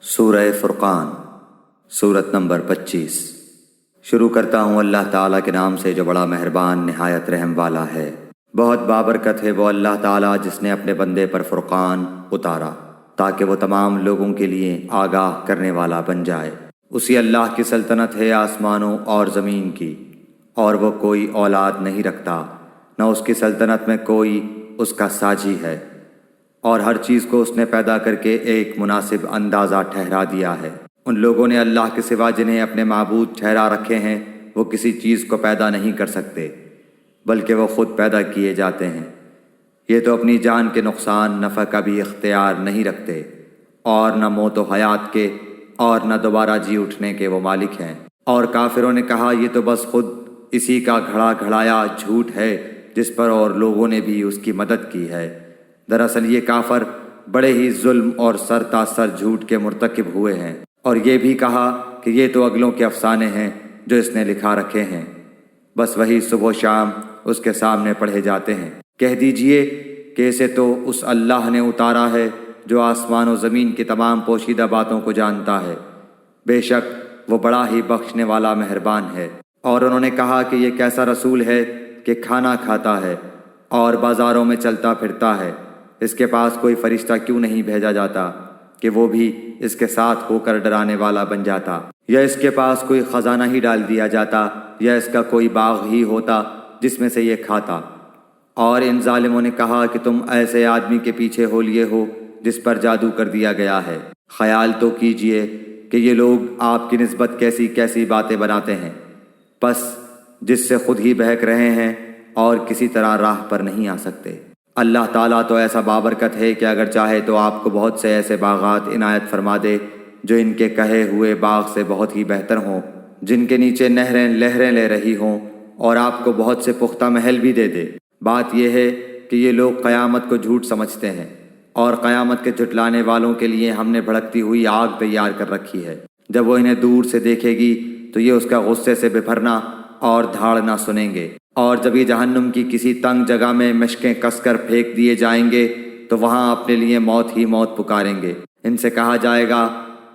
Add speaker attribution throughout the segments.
Speaker 1: سورہ فرقان، سورت نمبر 25۔ شروع کرتا ہوں اللہ تعالیٰ کے نام سے جو بڑا مہربان نہایت رحم والا ہے۔ بہت بابرکت ہے وہ اللہ تعالیٰ جس نے اپنے بندے پر فرقان اتارا تاکہ وہ تمام لوگوں کے لیے آگاہ کرنے والا بن جائے۔ اسی اللہ کی سلطنت ہے آسمانوں اور زمین کی، اور وہ کوئی اولاد نہیں رکھتا، نہ اس کی سلطنت میں کوئی اس کا ساجی ہے، اور ہر چیز کو اس نے پیدا کر کے ایک مناسب اندازہ ٹھہرا دیا ہے۔ ان لوگوں نے اللہ کے سوا جنہیں اپنے معبود ٹھہرا رکھے ہیں وہ کسی چیز کو پیدا نہیں کر سکتے بلکہ وہ خود پیدا کیے جاتے ہیں۔ یہ تو اپنی جان کے نقصان نفع کا بھی اختیار نہیں رکھتے، اور نہ موت و حیات کے اور نہ دوبارہ جی اٹھنے کے وہ مالک ہیں۔ اور کافروں نے کہا یہ تو بس خود اسی کا گھڑا گھڑایا جھوٹ ہے جس پر اور لوگوں نے بھی اس کی مدد کی ہے۔ دراصل یہ کافر بڑے ہی ظلم اور سر تاثر جھوٹ کے مرتکب ہوئے ہیں، اور یہ بھی کہا کہ یہ تو اگلوں کے افسانے ہیں جو اس نے لکھا رکھے ہیں، بس وہی صبح و شام اس کے سامنے پڑھے جاتے ہیں۔ کہہ دیجئے کہ اسے تو اس اللہ نے اتارا ہے جو آسمان و زمین کی تمام پوشیدہ باتوں کو جانتا ہے، بے شک وہ بڑا ہی بخشنے والا مہربان ہے۔ اور انہوں نے کہا کہ یہ کیسا رسول ہے کہ کھانا کھاتا ہے اور بازاروں میں چلتا پھرتا ہے، اس کے پاس کوئی فرشتہ کیوں نہیں بھیجا جاتا کہ وہ بھی اس کے ساتھ ہو کر ڈرانے والا بن جاتا، یا اس کے پاس کوئی خزانہ ہی ڈال دیا جاتا، یا اس کا کوئی باغ ہی ہوتا جس میں سے یہ کھاتا۔ اور ان ظالموں نے کہا کہ تم ایسے آدمی کے پیچھے ہو لیے ہو جس پر جادو کر دیا گیا ہے۔ خیال تو کیجئے کہ یہ لوگ آپ کی نسبت کیسی کیسی باتیں بناتے ہیں، بس جس سے خود ہی بہک رہے ہیں اور کسی طرح راہ پر نہیں آ سکتے۔ اللہ تعالیٰ تو ایسا بابرکت ہے کہ اگر چاہے تو آپ کو بہت سے ایسے باغات عنایت فرما دے جو ان کے کہے ہوئے باغ سے بہت ہی بہتر ہوں، جن کے نیچے نہریں لہریں لے رہی ہوں، اور آپ کو بہت سے پختہ محل بھی دے دے۔ بات یہ ہے کہ یہ لوگ قیامت کو جھوٹ سمجھتے ہیں، اور قیامت کے جھٹلانے والوں کے لیے ہم نے بھڑکتی ہوئی آگ تیار کر رکھی ہے۔ جب وہ انہیں دور سے دیکھے گی تو یہ اس کا غصے سے بپھرنا اور دھاڑنا سنیں گے، اور جب یہ جہنم کی کسی تنگ جگہ میں مشکیں کس کر پھینک دیے جائیں گے تو وہاں اپنے لیے موت ہی موت پکاریں گے۔ ان سے کہا جائے گا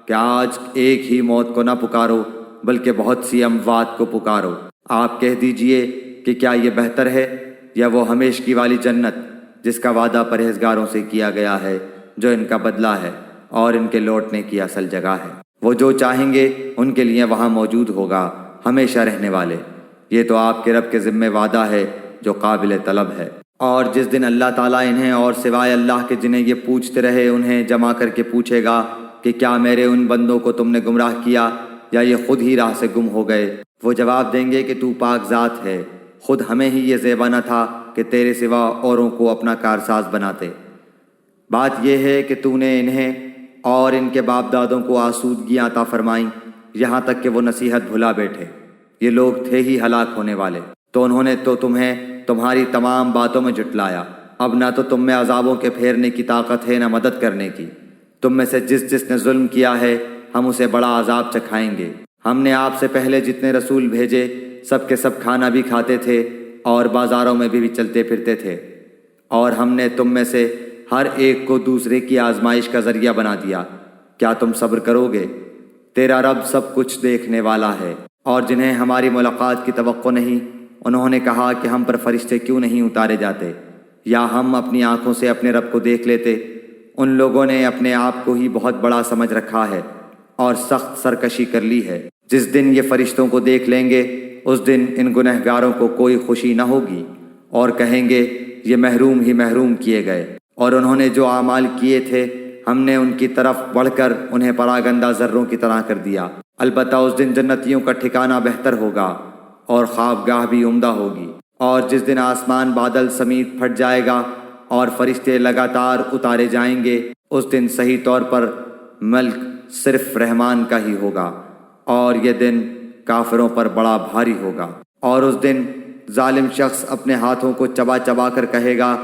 Speaker 1: کہ آج ایک ہی موت کو نہ پکارو بلکہ بہت سی اموات کو پکارو۔ آپ کہہ دیجئے کہ کیا یہ بہتر ہے یا وہ ہمیشگی والی جنت جس کا وعدہ پرہیزگاروں سے کیا گیا ہے، جو ان کا بدلہ ہے اور ان کے لوٹنے کی اصل جگہ ہے۔ وہ جو چاہیں گے ان کے لیے وہاں موجود ہوگا ہمیشہ رہنے والے۔ یہ تو آپ کے رب کے ذمہ وعدہ ہے جو قابل طلب ہے۔ اور جس دن اللہ تعالیٰ انہیں اور سوائے اللہ کے جنہیں یہ پوچھتے رہے انہیں جمع کر کے پوچھے گا کہ کیا میرے ان بندوں کو تم نے گمراہ کیا یا یہ خود ہی راہ سے گم ہو گئے، وہ جواب دیں گے کہ تو پاک ذات ہے، خود ہمیں ہی یہ زیبا نہ تھا کہ تیرے سوا اوروں کو اپنا کارساز بناتے۔ بات یہ ہے کہ تو نے انہیں اور ان کے باپ دادوں کو آسودگیاں عطا فرمائیں یہاں تک کہ وہ نصیحت بھلا بیٹھے۔ یہ لوگ تھے ہی ہلاک ہونے والے، تو انہوں نے تو تمہیں تمہاری تمام باتوں میں جھٹلایا۔ اب نہ تو تم میں عذابوں کے پھیرنے کی طاقت ہے نہ مدد کرنے کی۔ تم میں سے جس نے ظلم کیا ہے ہم اسے بڑا عذاب چکھائیں گے۔ ہم نے آپ سے پہلے جتنے رسول بھیجے سب کے سب کھانا بھی کھاتے تھے اور بازاروں میں بھی چلتے پھرتے تھے، اور ہم نے تم میں سے ہر ایک کو دوسرے کی آزمائش کا ذریعہ بنا دیا۔ کیا تم صبر کرو گے؟ تیرا رب سب کچھ دیکھنے والا ہے۔ اور جنہیں ہماری ملاقات کی توقع نہیں انہوں نے کہا کہ ہم پر فرشتے کیوں نہیں اتارے جاتے، یا ہم اپنی آنکھوں سے اپنے رب کو دیکھ لیتے۔ ان لوگوں نے اپنے آپ کو ہی بہت بڑا سمجھ رکھا ہے اور سخت سرکشی کر لی ہے۔ جس دن یہ فرشتوں کو دیکھ لیں گے اس دن ان گنہگاروں کو کوئی خوشی نہ ہوگی، اور کہیں گے یہ محروم ہی محروم کیے گئے۔ اور انہوں نے جو اعمال کیے تھے ہم نے ان کی طرف بڑھ کر انہیں پراگندہ ذروں کی طرح کر دیا۔ البتہ اس دن جنتیوں کا ٹھکانہ بہتر ہوگا اور خوابگاہ بھی عمدہ ہوگی۔ اور جس دن آسمان بادل سمیت پھٹ جائے گا اور فرشتے لگاتار اتارے جائیں گے، اس دن صحیح طور پر ملک صرف رحمان کا ہی ہوگا، اور یہ دن کافروں پر بڑا بھاری ہوگا۔ اور اس دن ظالم شخص اپنے ہاتھوں کو چبا چبا کر کہے گا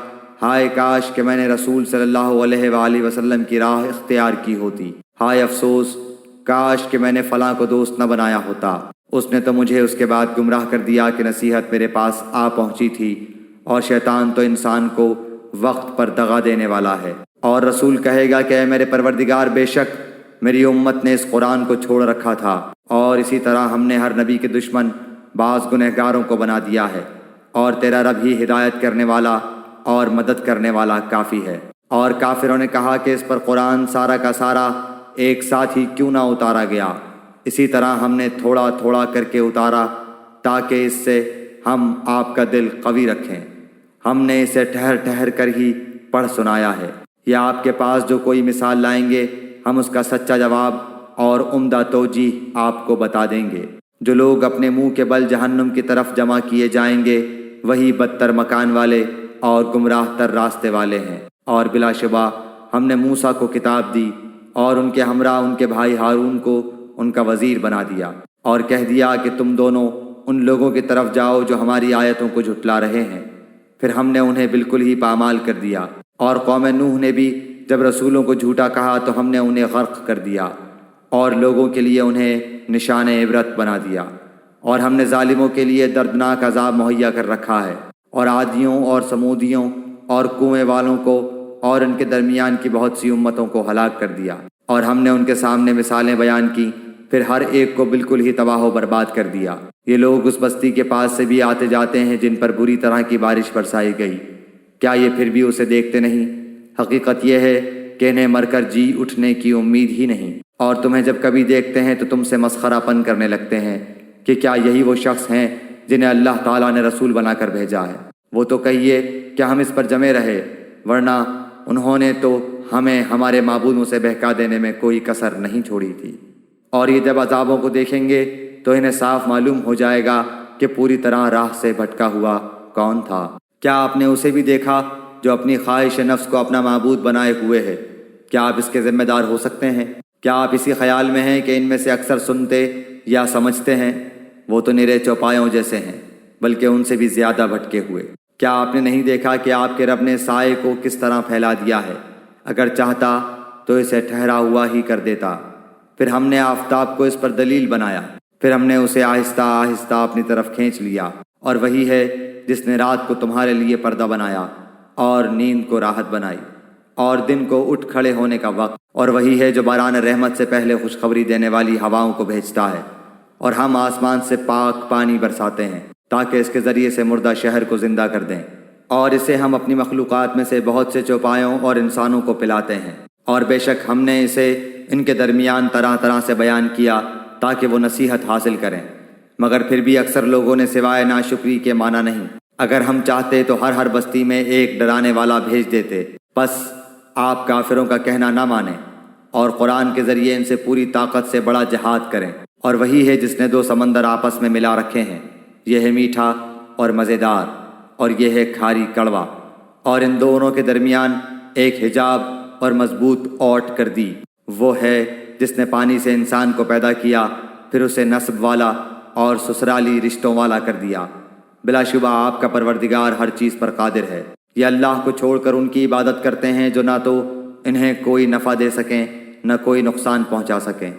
Speaker 1: ہائے کاش کہ میں نے رسول صلی اللہ علیہ وآلہ وسلم کی راہ اختیار کی ہوتی، ہائے افسوس کاش کہ میں نے فلاں کو دوست نہ بنایا ہوتا، اس نے تو مجھے اس کے بعد گمراہ کر دیا کہ نصیحت میرے پاس آ پہنچی تھی۔ اور شیطان تو انسان کو وقت پر دغا دینے والا ہے۔ اور رسول کہے گا کہ اے میرے پروردگار، بے شک میری امت نے اس قرآن کو چھوڑ رکھا تھا، اور اسی طرح ہم نے ہر نبی کے دشمن بعض گنہگاروں کو بنا دیا ہے، اور تیرا رب ہی ہدایت کرنے والا اور مدد کرنے والا کافی ہے۔ اور کافروں نے کہا کہ اس پر قرآن سارا کا سارا ایک ساتھ ہی کیوں نہ اتارا گیا، اسی طرح ہم نے تھوڑا تھوڑا کر کے اتارا تاکہ اس سے ہم آپ کا دل قوی رکھیں۔ ہم نے اسے ٹھہر ٹھہر کر ہی پڑھ سنایا ہے، یا آپ کے پاس جو کوئی مثال لائیں گے ہم اس کا سچا جواب اور عمدہ توجیہ آپ کو بتا دیں گے۔ جو لوگ اپنے منہ کے بل جہنم کی طرف جمع کیے جائیں گے وہی بدتر مکان والے اور گمراہ تر راستے والے ہیں۔ اور بلا شبہ ہم نے موسیٰ کو کتاب دی اور ان کے ہمراہ ان کے بھائی ہارون کو ان کا وزیر بنا دیا، اور کہہ دیا کہ تم دونوں ان لوگوں کی طرف جاؤ جو ہماری آیتوں کو جھٹلا رہے ہیں۔ پھر ہم نے انہیں بالکل ہی پامال کر دیا، اور قوم نوح نے بھی جب رسولوں کو جھوٹا کہا تو ہم نے انہیں غرق کر دیا اور لوگوں کے لیے انہیں نشان عبرت بنا دیا۔ اور ہم نے ظالموں کے لیے دردناک عذاب مہیا کر رکھا ہے، اور عادیوں اور سمودیوں اور کنویں والوں کو اور ان کے درمیان کی بہت سی امتوں کو ہلاک کر دیا، اور ہم نے ان کے سامنے مثالیں بیان کی، پھر ہر ایک کو بالکل ہی تباہ و برباد کر دیا۔ یہ لوگ اس بستی کے پاس سے بھی آتے جاتے ہیں جن پر بری طرح کی بارش برسائی گئی، کیا یہ پھر بھی اسے دیکھتے نہیں؟ حقیقت یہ ہے کہ انہیں مر کر جی اٹھنے کی امید ہی نہیں، اور تمہیں جب کبھی دیکھتے ہیں تو تم سے مسخرہ پن کرنے لگتے ہیں کہ کیا یہی وہ شخص ہیں جنہیں اللہ تعالیٰ نے رسول بنا کر بھیجا ہے؟ وہ تو کہیے کہ ہم اس پر جمے رہے، ورنہ انہوں نے تو ہمیں ہمارے معبودوں سے بہکا دینے میں کوئی کسر نہیں چھوڑی تھی۔ اور یہ جب عذابوں کو دیکھیں گے تو انہیں صاف معلوم ہو جائے گا کہ پوری طرح راہ سے بھٹکا ہوا کون تھا۔ کیا آپ نے اسے بھی دیکھا جو اپنی خواہش نفس کو اپنا معبود بنائے ہوئے ہے؟ کیا آپ اس کے ذمہ دار ہو سکتے ہیں؟ کیا آپ اسی خیال میں ہیں کہ ان میں سے اکثر سنتے یا سمجھتے ہیں؟ وہ تو نرے چوپایوں جیسے ہیں، بلکہ ان سے بھی زیادہ بھٹکے ہوئے۔ کیا آپ نے نہیں دیکھا کہ آپ کے رب نے سائے کو کس طرح پھیلا دیا ہے؟ اگر چاہتا تو اسے ٹھہرا ہوا ہی کر دیتا۔ پھر ہم نے آفتاب کو اس پر دلیل بنایا، پھر ہم نے اسے آہستہ آہستہ اپنی طرف کھینچ لیا۔ اور وہی ہے جس نے رات کو تمہارے لیے پردہ بنایا اور نیند کو راحت بنائی اور دن کو اٹھ کھڑے ہونے کا وقت، اور وہی ہے جو باران رحمت سے پہلے خوشخبری دینے والی ہواؤں کو بھیجتا ہے، اور ہم آسمان سے پاک پانی برساتے ہیں تاکہ اس کے ذریعے سے مردہ شہر کو زندہ کر دیں، اور اسے ہم اپنی مخلوقات میں سے بہت سے چوپایوں اور انسانوں کو پلاتے ہیں۔ اور بے شک ہم نے اسے ان کے درمیان طرح طرح سے بیان کیا تاکہ وہ نصیحت حاصل کریں، مگر پھر بھی اکثر لوگوں نے سوائے ناشکری کے مانا نہیں۔ اگر ہم چاہتے تو ہر بستی میں ایک ڈرانے والا بھیج دیتے، بس آپ کافروں کا کہنا نہ مانیں اور قرآن کے ذریعے ان سے پوری طاقت سے بڑا جہاد کریں۔ اور وہی ہے جس نے دو سمندر آپس میں ملا رکھے ہیں، یہ ہے میٹھا اور مزیدار، اور یہ ہے کھاری کڑوا، اور ان دونوں کے درمیان ایک حجاب اور مضبوط اوٹ کر دی۔ وہ ہے جس نے پانی سے انسان کو پیدا کیا، پھر اسے نسب والا اور سسرالی رشتوں والا کر دیا۔ بلا شبہ آپ کا پروردگار ہر چیز پر قادر ہے۔ یہ اللہ کو چھوڑ کر ان کی عبادت کرتے ہیں جو نہ تو انہیں کوئی نفع دے سکیں نہ کوئی نقصان پہنچا سکیں،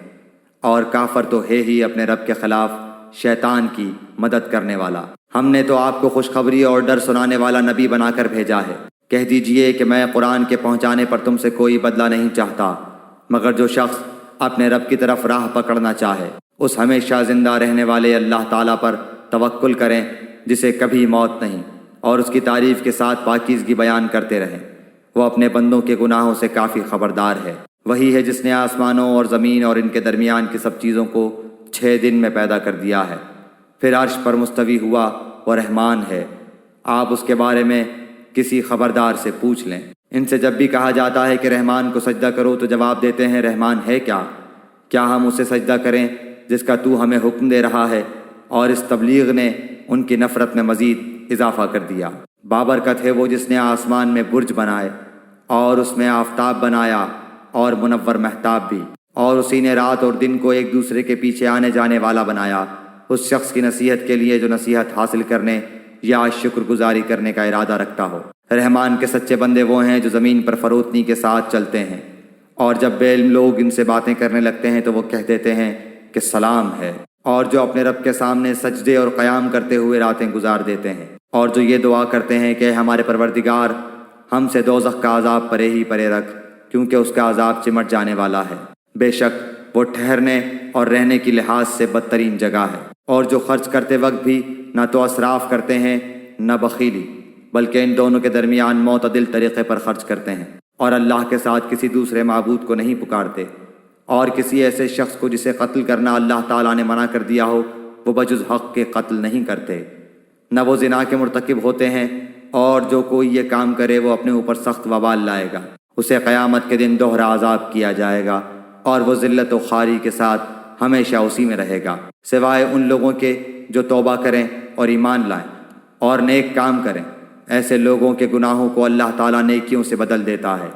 Speaker 1: اور کافر تو ہے ہی اپنے رب کے خلاف شیطان کی مدد کرنے والا۔ ہم نے تو آپ کو خوشخبری اور ڈر سنانے والا نبی بنا کر بھیجا ہے۔ کہہ دیجئے کہ میں قرآن کے پہنچانے پر تم سے کوئی بدلہ نہیں چاہتا، مگر جو شخص اپنے رب کی طرف راہ پکڑنا چاہے اس ہمیشہ زندہ رہنے والے اللہ تعالیٰ پر توکل کریں جسے کبھی موت نہیں، اور اس کی تعریف کے ساتھ پاکیزگی بیان کرتے رہیں۔ وہ اپنے بندوں کے گناہوں سے کافی خبردار ہے۔ وہی ہے جس نے آسمانوں اور زمین اور ان کے درمیان کی سب چیزوں کو 6 دن میں پیدا کر دیا ہے، پھر عرش پر مستوی ہوا، وہ رحمان ہے۔ آپ اس کے بارے میں کسی خبردار سے پوچھ لیں۔ ان سے جب بھی کہا جاتا ہے کہ رحمان کو سجدہ کرو تو جواب دیتے ہیں رحمان ہے کیا؟ کیا ہم اسے سجدہ کریں جس کا تو ہمیں حکم دے رہا ہے؟ اور اس تبلیغ نے ان کی نفرت میں مزید اضافہ کر دیا۔ بابرکت ہے وہ جس نے آسمان میں برج بنائے اور اس میں آفتاب بنایا اور منور مہتاب بھی، اور اسی نے رات اور دن کو ایک دوسرے کے پیچھے آنے جانے والا بنایا، اس شخص کی نصیحت کے لیے جو نصیحت حاصل کرنے یا شکر گزاری کرنے کا ارادہ رکھتا ہو۔ رحمان کے سچے بندے وہ ہیں جو زمین پر فروتنی کے ساتھ چلتے ہیں، اور جب بے علم لوگ ان سے باتیں کرنے لگتے ہیں تو وہ کہہ دیتے ہیں کہ سلام ہے، اور جو اپنے رب کے سامنے سجدے اور قیام کرتے ہوئے راتیں گزار دیتے ہیں، اور جو یہ دعا کرتے ہیں کہ ہمارے پروردگار ہم سے دوزخ کا عذاب پرے ہی پرے رکھ، کیونکہ اس کا عذاب چمٹ جانے والا ہے۔ بے شک وہ ٹھہرنے اور رہنے کی لحاظ سے بدترین جگہ ہے۔ اور جو خرچ کرتے وقت بھی نہ تو اسراف کرتے ہیں نہ بخیلی، بلکہ ان دونوں کے درمیان معتدل طریقے پر خرچ کرتے ہیں، اور اللہ کے ساتھ کسی دوسرے معبود کو نہیں پکارتے، اور کسی ایسے شخص کو جسے قتل کرنا اللہ تعالیٰ نے منع کر دیا ہو وہ بجز حق کے قتل نہیں کرتے، نہ وہ زنا کے مرتکب ہوتے ہیں، اور جو کوئی یہ کام کرے وہ اپنے اوپر سخت وبال لائے گا، اسے قیامت کے دن دوہرا عذاب کیا جائے گا، اور وہ ذلت و خواری کے ساتھ ہمیشہ اسی میں رہے گا، سوائے ان لوگوں کے جو توبہ کریں اور ایمان لائیں اور نیک کام کریں۔ ایسے لوگوں کے گناہوں کو اللہ تعالیٰ نیکیوں سے بدل دیتا ہے،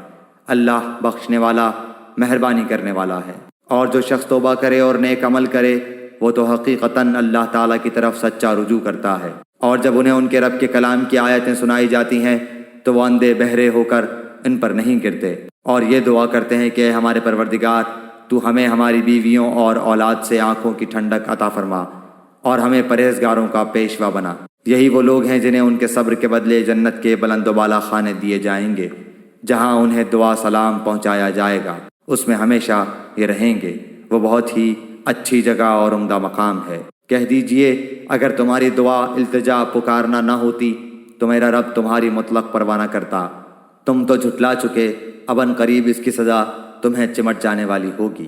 Speaker 1: اللہ بخشنے والا مہربانی کرنے والا ہے۔ اور جو شخص توبہ کرے اور نیک عمل کرے وہ تو حقیقتاً اللہ تعالیٰ کی طرف سچا رجوع کرتا ہے، اور جب انہیں ان کے رب کے کلام کی آیتیں سنائی جاتی ہیں تو وہ اندھے بہرے ہو کر ان پر نہیں گرتے، اور یہ دعا کرتے ہیں کہ اے ہمارے پروردگار تو ہمیں ہماری بیویوں اور اولاد سے آنکھوں کی ٹھنڈک عطا فرما، اور ہمیں پرہیزگاروں کا پیشوا بنا۔ یہی وہ لوگ ہیں جنہیں ان کے صبر کے بدلے جنت کے بلند و بالا خانے دیے جائیں گے، جہاں انہیں دعا سلام پہنچایا جائے گا، اس میں ہمیشہ یہ رہیں گے، وہ بہت ہی اچھی جگہ اور عمدہ مقام ہے۔ کہہ دیجئے اگر تمہاری دعا التجا پکارنا نہ ہوتی تو میرا رب تمہاری مطلق پرواہ نہ کرتا، تم تو جھٹلا چکے، اب ان قریب اس کی سزا تمہیں چمٹ جانے والی ہوگی۔